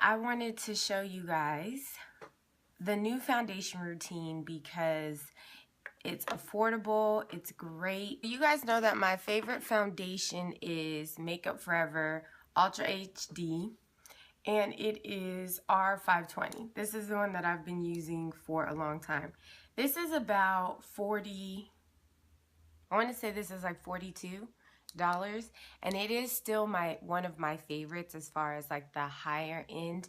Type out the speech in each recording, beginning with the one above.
I wanted to show you guys the new foundation routine because it's affordable, it's great. You guys know that my favorite foundation is Makeup Forever Ultra HD, and it is R520. This is the one that I've been using for a long time. This is about 40, I want to say this is like $42, and it is still one of my favorites as far as like the higher end.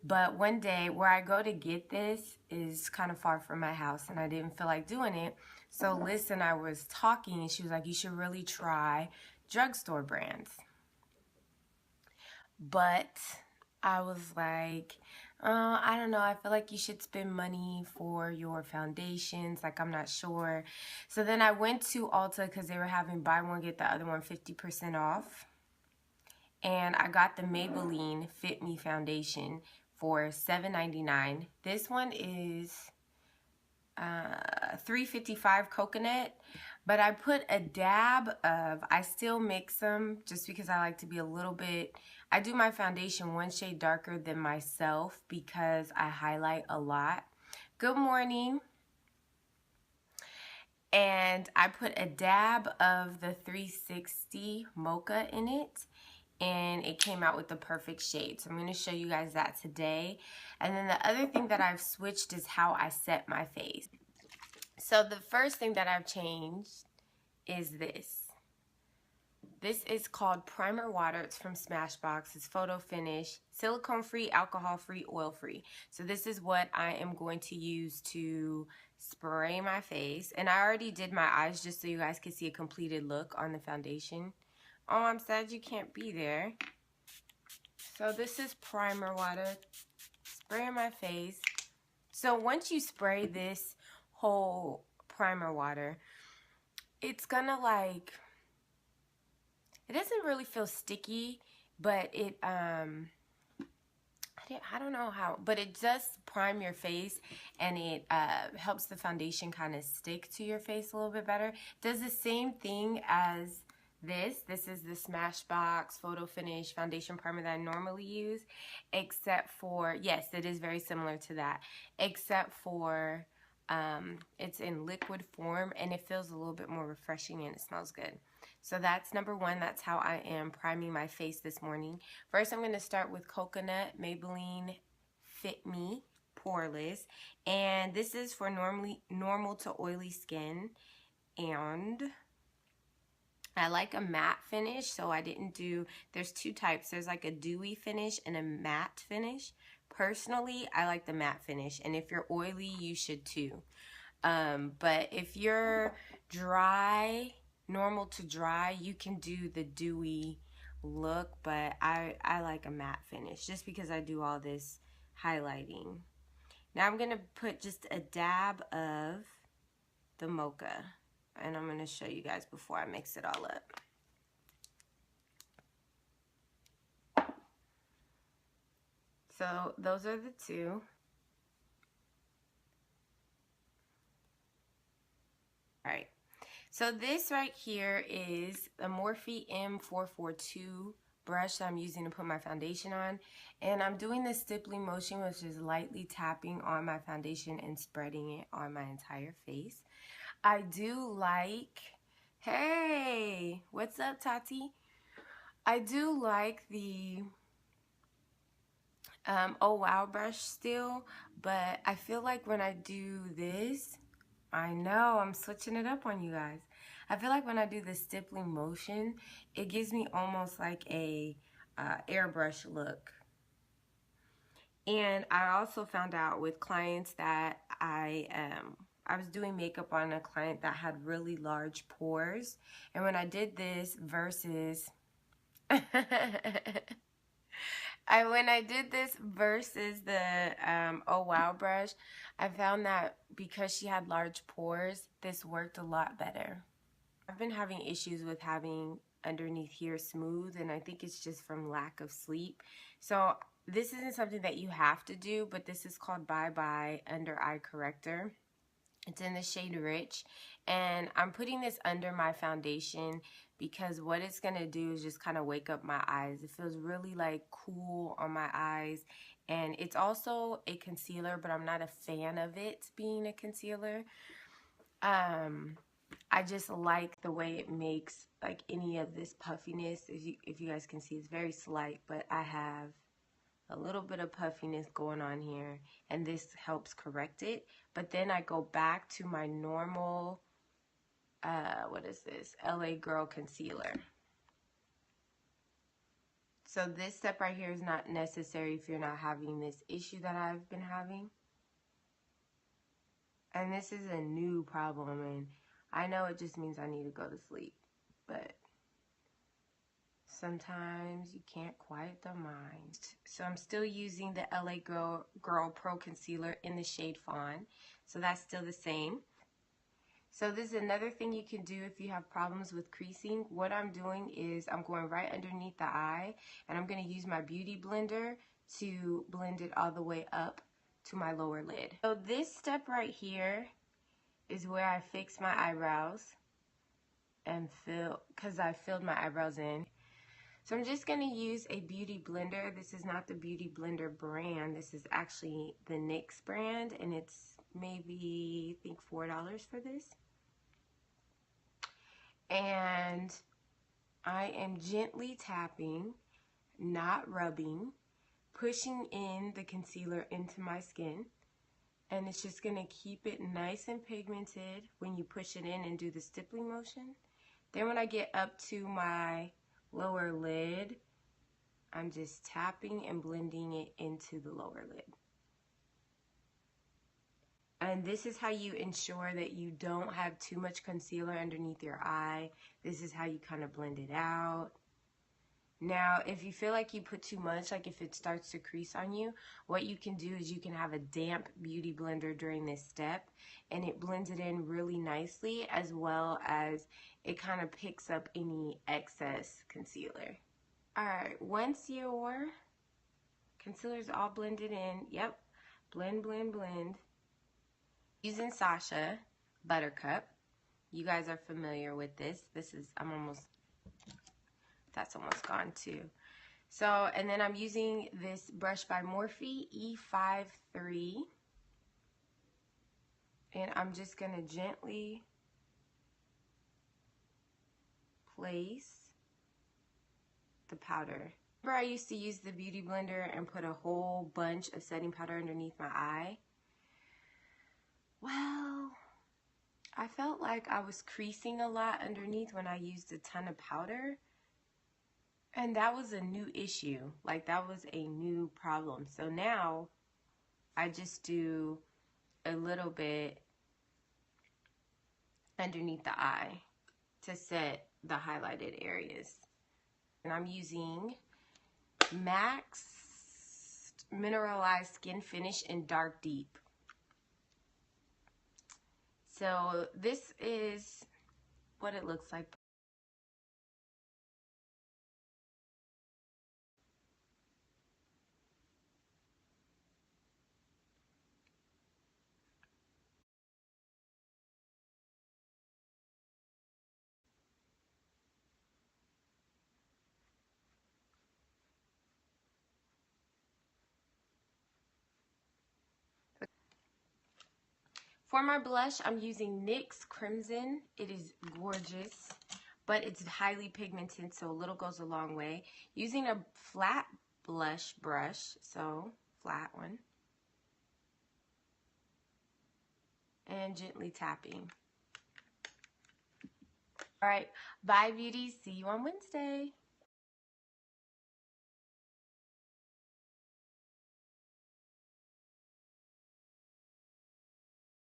But one day where I go to get this is kind of far from my house, and I didn't feel like doing it. So Liz and I was talking, and she was like, you should really try drugstore brands. But I was like, I don't know, I feel like you should spend money for your foundations, like I'm not sure. So then I went to Ulta because they were having buy one get the other one 50% off, and I got the Maybelline Fit Me foundation for $7.99. This one is $3.55 coconut, but I put a dab of, I still mix them just because I like to be a little bit, I do my foundation one shade darker than myself because I highlight a lot. Good morning. And I put a dab of the 360 Mocha in it, and it came out with the perfect shade. So I'm going to show you guys that today. And then the other thing that I've switched is how I set my face. So the first thing that I've changed is this. This is called Primer Water. It's from Smashbox. It's photo finish, silicone free, alcohol free, oil free. So this is what I am going to use to spray my face. And I already did my eyes just so you guys can see a completed look on the foundation. Oh, I'm sad you can't be there. So this is primer water. Spray my face. So once you spray this whole primer water, it's gonna like, it doesn't really feel sticky, but it I don't know how, but it does prime your face, and it helps the foundation kind of stick to your face a little bit better. Does the same thing as this. This is the Smashbox Photo Finish Foundation Primer that I normally use, except for, yes, it is very similar to that, except for it's in liquid form, and it feels a little bit more refreshing, and it smells good. So that's number one. That's how I am priming my face this morning. First, I'm going to start with Coconut Maybelline Fit Me Poreless, and this is for normal to oily skin, and I like a matte finish, so I didn't do, there's two types. There's like a dewy finish and a matte finish. Personally, I like the matte finish, and if you're oily, you should too. But if you're dry, normal to dry, you can do the dewy look, but I like a matte finish just because I do all this highlighting. Now I'm going to put just a dab of the Mocha, and I'm going to show you guys before I mix it all up. So those are the two. Alright, so this right here is a Morphe M442 brush that I'm using to put my foundation on, and I'm doing this stippling motion, which is lightly tapping on my foundation and spreading it on my entire face. I do like, hey, what's up, Tati? I do like the Oh Wow brush still, but I feel like when I do this, I know I'm switching it up on you guys. I feel like when I do the stippling motion, it gives me almost like a airbrush look. And I also found out with clients that I was doing makeup on a client that had really large pores, and when I did this versus when I did this versus the Oh Wow brush, I found that because she had large pores, this worked a lot better. I've been having issues with having underneath here smooth, and I think it's just from lack of sleep. So this isn't something that you have to do, but this is called Bye Bye Under Eye Corrector. It's in the shade Rich, and I'm putting this under my foundation because what it's going to do is just kind of wake up my eyes. It feels really like cool on my eyes, And it's also a concealer, but I'm not a fan of it being a concealer. I just like the way it makes like any of this puffiness. If you guys can see, it's very slight, but I have a little bit of puffiness going on here, and this helps correct it. But then I go back to my normal, what is this? LA Girl Concealer. So this step right here is not necessary if you're not having this issue that I've been having. And this is a new problem, and I know it just means I need to go to sleep, but sometimes you can't quiet the mind. So I'm still using the LA Girl Pro Concealer in the shade Fawn. So that's still the same. So this is another thing you can do if you have problems with creasing. What I'm doing is I'm going right underneath the eye, and I'm going to use my Beauty Blender to blend it all the way up to my lower lid. So this step right here is where I fix my eyebrows and because I filled my eyebrows in. So I'm just going to use a Beauty Blender. This is not the Beauty Blender brand. This is actually the NYX brand, and it's maybe, I think, $4 for this. And I am gently tapping, not rubbing, pushing in the concealer into my skin. And it's just going to keep it nice and pigmented when you push it in and do the stippling motion. Then when I get up to my lower lid, I'm just tapping and blending it into the lower lid. And this is how you ensure that you don't have too much concealer underneath your eye. This is how you kind of blend it out. Now, if you feel like you put too much, like if it starts to crease on you, what you can do is you can have a damp Beauty Blender during this step, and it blends it in really nicely, as well as it kind of picks up any excess concealer. Alright, once your concealer is all blended in, yep, blend, blend, blend. Using Sacha Buttercup. You guys are familiar with this. That's almost gone too. So, and then I'm using this brush by Morphe E53. And I'm just going to gently place the powder. Remember, I used to use the Beauty Blender and put a whole bunch of setting powder underneath my eye? Well, I felt like I was creasing a lot underneath when I used a ton of powder. And that was a new issue. Like, that was a new problem. So now I just do a little bit underneath the eye to set the highlighted areas. And I'm using MAC's Mineralized Skin Finish in Dark Deep. So this is what it looks like. For my blush, I'm using NYX Crimson. It is gorgeous, but it's highly pigmented, so a little goes a long way. Using a flat blush brush, so flat one, and gently tapping. All right, bye beauties. See you on Wednesday.